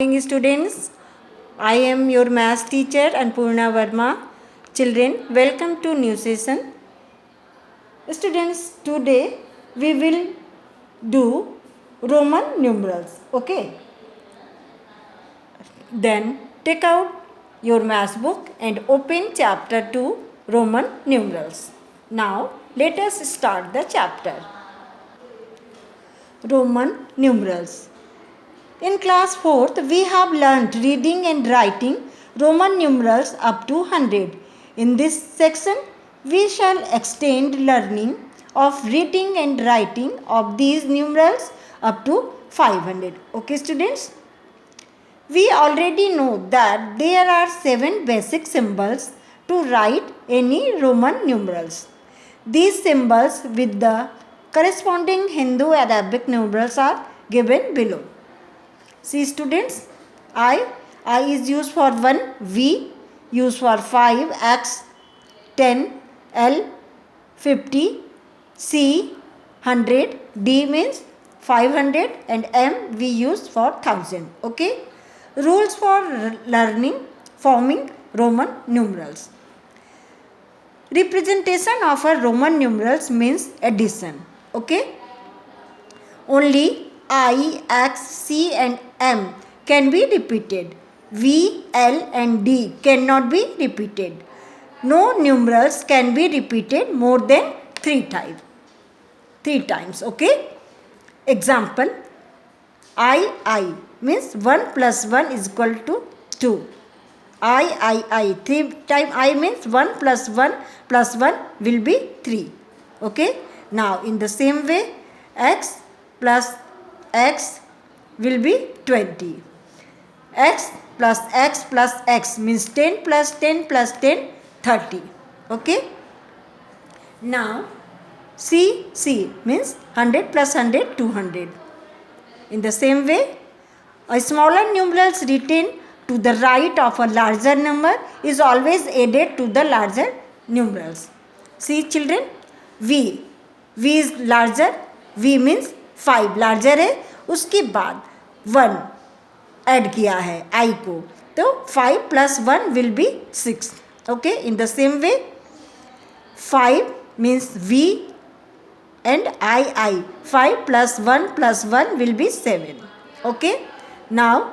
Morning students, I am your math teacher Anpurna Verma. Children, welcome to new session. Students, today we will do Roman numerals. Okay. Then take out your math book and open chapter 2 Roman numerals. Now let us start the chapter. Roman numerals. In class 4th, we have learnt reading and writing Roman numerals up to 100. In this section, we shall extend learning of reading and writing of these numerals up to 500. Okay, students? We already know that there are 7 basic symbols to write any Roman numerals. These symbols with the corresponding Hindu-Arabic numerals are given below. See students, I is used for 1, V used for 5, X 10, L 50, C 100, D means 500 and M we use for 1000. Okay. Rules for learning forming Roman numerals. Representation of a Roman numerals means addition. Okay. Only I, X, C and M can be repeated. V, L and D cannot be repeated. No numerals can be repeated more than 3 times. Okay. Example, I means 1 plus 1 is equal to 2. I. 3 times I means 1 plus 1 plus 1 will be 3. Okay. Now in the same way, X plus X will be 20. X plus X means 10 plus 10 plus 10, 30. Okay. Now C means 100 plus 100, 200. In the same way, a smaller numerals written to the right of a larger number is always added to the larger numerals. See children, V is larger, V means 5 larger है, उसके बाद 1 add किया है I को, तो 5 plus 1 will be 6. Okay, in the same way 5 means V and I. 5 plus 1 will be 7. Okay, now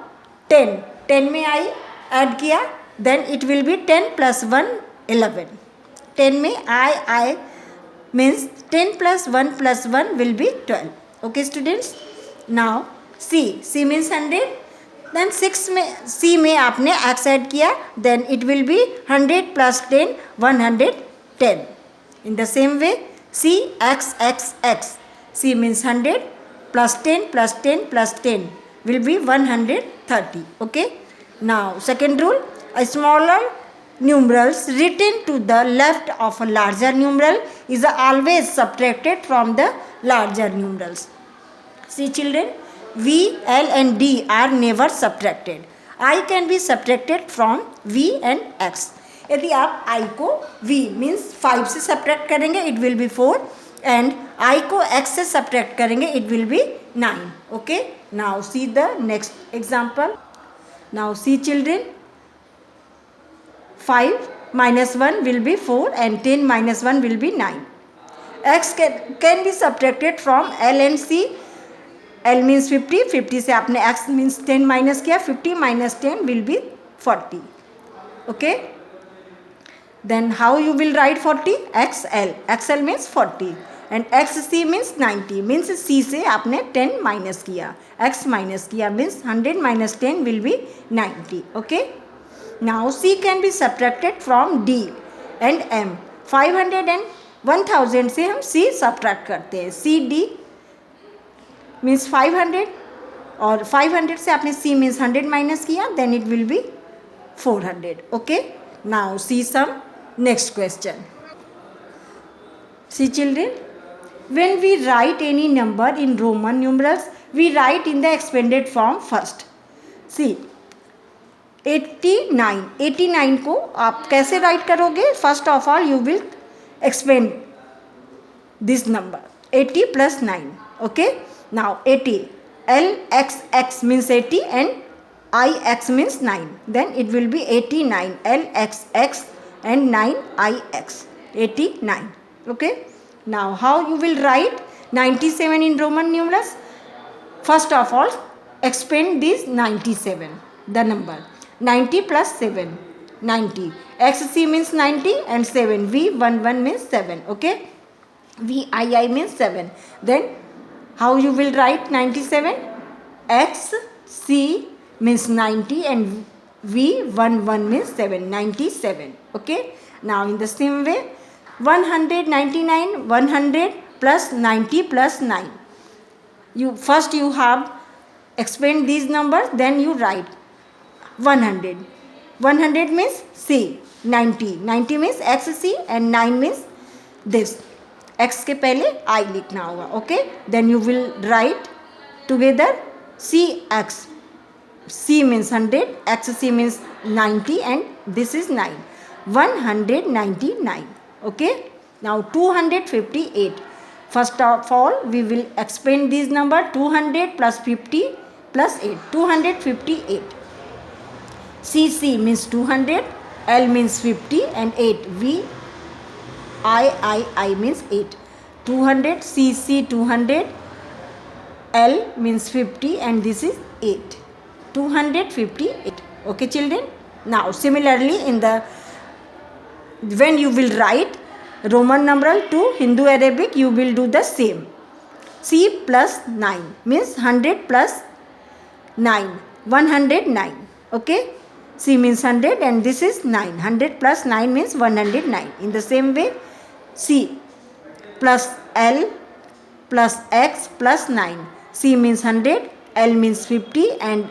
10 में I add किया, then it will be 10 plus 1 11. 10 में I means 10 plus 1 will be 12. Okay students, now C means 100, then 6 में C में आपने X add किया, then it will be 100 plus 10 110. In the same way C X C means 100 plus 10 plus 10 plus 10 will be 130. Okay. Now second rule, a smaller numerals written to the left of a larger numeral is always subtracted from the larger numerals. See children, V, L and D are never subtracted. I can be subtracted from V and X. यदि आप I को V means 5 से subtract करेंगे, it will be 4 and I को X से subtract करेंगे, it will be 9. Okay. Now see the next example. Now see children, 5 minus 1 will be 4 and 10 minus 1 will be 9. X can be subtracted from L and C. L means 50 से आपने X means 10 minus किया, 50 minus 10 will be 40. Okay. Then how you will write 40? XL means 40 and XC means 90 means C से आपने 10 minus किया, X minus किया means 100 minus 10 will be 90. Okay. Now C can be subtracted from D and M. 500 and 1000 से हम C subtract करते हैं. CD means 500 और 500 से आपने C means 100 minus किया, then it will be 400. Okay. Now see some next question. See children, when we write any number in Roman numerals, we write in the expanded form first. See 89 को आप कैसे write करोगे? First of all you will expand this number 80 plus 9. Okay. Now 80 L X means 80 and ix means 9. Then it will be 89 lxx and 9ix. 89. Okay. Now how you will write 97 in Roman numerals? First of all, expand this 97, the number. 90 plus 7, 90. XC means 90 and 7. V11 means 7. Okay. VII means 7. Then how you will write 97? XC means 90 and V11 means 7. 97. Okay. Now in the same way, 199, 100 plus 90 plus 9. You have explained these numbers, then you write 100. 100 means C. 90. 90 means XC and 9 means this. X के पहले I लिखना होगा. Okay. Then you will write together CX. C means 100, XC means 90 and this is 9. 199. Okay. Now 258. First of all, we will explain this number. 200 plus 50 plus 8. 258. CC means 200, L means 50 and 8. I means 8. 200, CC 200, L means 50 and this is 8. 258. Okay children. Now similarly when you will write Roman numeral to Hindu Arabic, you will do the same. C plus 9 means 100 plus 9. 109. Okay. C means 100 and this is 9. 100 plus 9 means 109. In the same way, C plus L plus X plus 9. C means 100, L means 50 and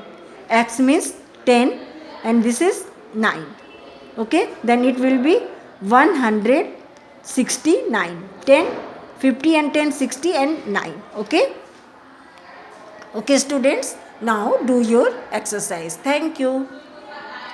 X means 10 and this is 9. Okay. Then it will be 169. 10, 50 and 10, 60 and 9. Okay. Okay students. Now do your exercise. Thank you.